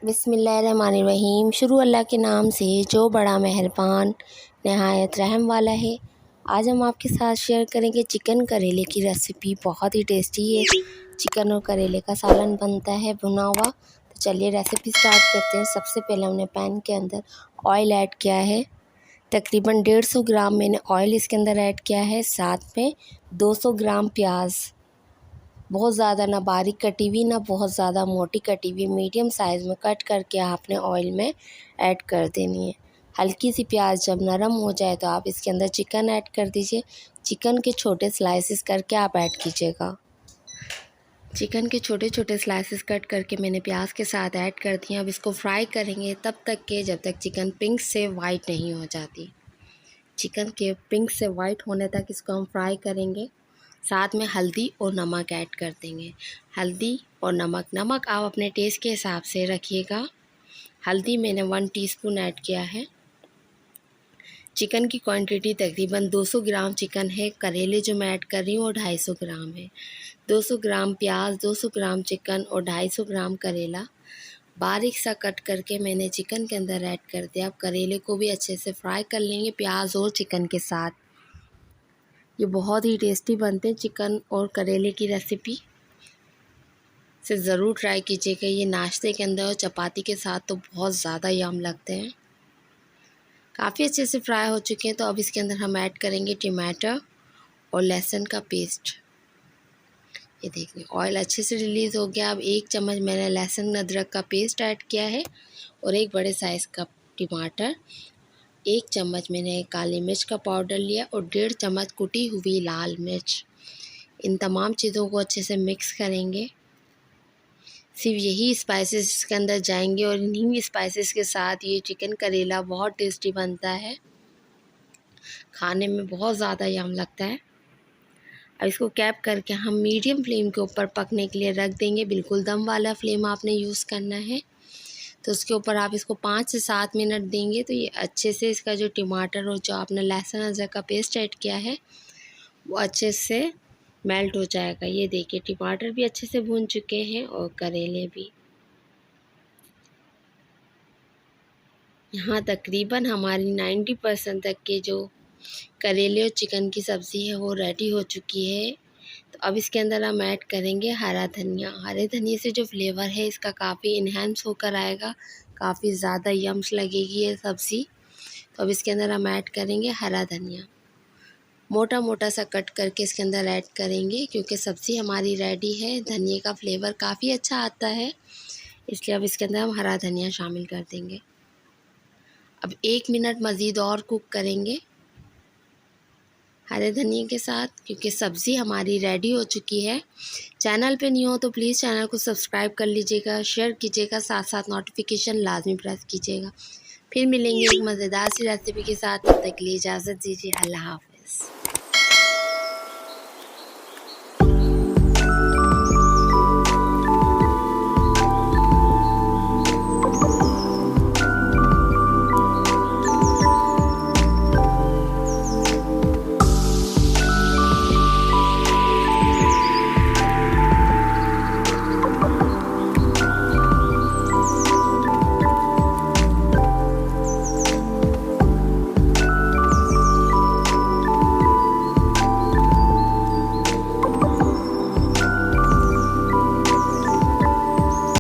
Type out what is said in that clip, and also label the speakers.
Speaker 1: बिस्मिल्लाहिर्रहमानिर्रहीम। शुरू अल्लाह के नाम से जो बड़ा मेहरबान नहायत रहम वाला है। आज हम आपके साथ शेयर करेंगे चिकन करेले की रेसिपी। बहुत ही टेस्टी है। चिकन और करेले का सालन बनता है भुना हुआ। तो चलिए रेसिपी स्टार्ट करते हैं। सबसे पहले हमने पैन के अंदर ऑयल ऐड किया है। तकरीबन 150 ग्राम मैंने ऑयल इसके अंदर ऐड किया है। साथ में 200 ग्राम प्याज, बहुत ज़्यादा ना बारीक कटी हुई ना बहुत ज़्यादा मोटी कटी हुई, मीडियम साइज़ में कट करके आपने ऑयल में ऐड कर देनी है। हल्की सी प्याज जब नरम हो जाए तो आप इसके अंदर चिकन ऐड कर दीजिए। चिकन के छोटे स्लाइसेस करके आप ऐड कीजिएगा। चिकन के छोटे छोटे स्लाइसेस कट करके मैंने प्याज के साथ ऐड कर दिए। अब इसको फ्राई करेंगे तब तक के जब तक चिकन पिंक से वाइट नहीं हो जाती। चिकन के पिंक से वाइट होने तक इसको हम फ्राई करेंगे। साथ में हल्दी और नमक ऐड कर देंगे। हल्दी और नमक आप अपने टेस्ट के हिसाब से रखिएगा। हल्दी मैंने 1 टीस्पून ऐड किया है। चिकन की क्वांटिटी तकरीबन 200 ग्राम चिकन है। करेले जो मैं ऐड कर रही हूँ वो 250 ग्राम है। 200 ग्राम प्याज, 200 ग्राम चिकन और 250 ग्राम करेला बारीक सा कट करके मैंने चिकन के अंदर ऐड कर दिया। अब करेले को भी अच्छे से फ्राई कर लेंगे प्याज और चिकन के साथ। ये बहुत ही टेस्टी बनते हैं चिकन और करेले की रेसिपी से ज़रूर ट्राई कीजिएगा। ये नाश्ते के अंदर और चपाती के साथ तो बहुत ज़्यादा यम लगते हैं। काफ़ी अच्छे से फ्राई हो चुके हैं। तो अब इसके अंदर हम ऐड करेंगे टमाटर और लहसुन का पेस्ट। ये देखिए ऑयल अच्छे से रिलीज़ हो गया। अब 1 चम्मच मैंने लहसुन अदरक का पेस्ट ऐड किया है और 1 बड़े साइज़ का टमाटर। 1 चम्मच मैंने काली मिर्च का पाउडर लिया और 1.5 चम्मच कुटी हुई लाल मिर्च। इन तमाम चीज़ों को अच्छे से मिक्स करेंगे। सिर्फ यही स्पाइसेस इसके अंदर जाएंगे और इन्हीं स्पाइसेस के साथ ये चिकन करेला बहुत टेस्टी बनता है। खाने में बहुत ज़्यादा यम लगता है। अब इसको कैप करके हम मीडियम फ्लेम के ऊपर पकने के लिए रख देंगे। बिल्कुल दम वाला फ्लेम आपने यूज़ करना है। तो उसके ऊपर आप इसको 5 से 7 मिनट देंगे तो ये अच्छे से इसका जो टमाटर और जो आपने लहसुन अदरक का पेस्ट ऐड किया है वो अच्छे से मेल्ट हो जाएगा। ये देखिए टमाटर भी अच्छे से भून चुके हैं और करेले भी। यहाँ तकरीबन हमारी 90% तक के जो करेले और चिकन की सब्ज़ी है वो रेडी हो चुकी है। तो अब इसके अंदर हम ऐड करेंगे हरा धनिया। हरे धनिया से जो फ्लेवर है इसका काफ़ी इन्हेंस होकर आएगा, काफ़ी ज़्यादा यम्स लगेगी ये सब्ज़ी। तो अब इसके अंदर हम ऐड करेंगे हरा धनिया। मोटा मोटा सा कट करके इसके अंदर ऐड करेंगे क्योंकि सब्ज़ी हमारी रेडी है। धनिया का फ्लेवर काफ़ी अच्छा आता है, इसलिए अब इसके अंदर हम हरा धनिया शामिल कर देंगे। अब 1 मिनट मज़ीद और कुक करेंगे हरे धनिया के साथ क्योंकि सब्ज़ी हमारी रेडी हो चुकी है। चैनल पे नहीं हो तो प्लीज़ चैनल को सब्सक्राइब कर लीजिएगा, शेयर कीजिएगा, साथ साथ नोटिफिकेशन लाजमी प्रेस कीजिएगा। फिर मिलेंगे एक मज़ेदार सी रेसिपी के साथ। तब तक के लिए इजाज़त दीजिए। अल्लाह हाफ़िज़।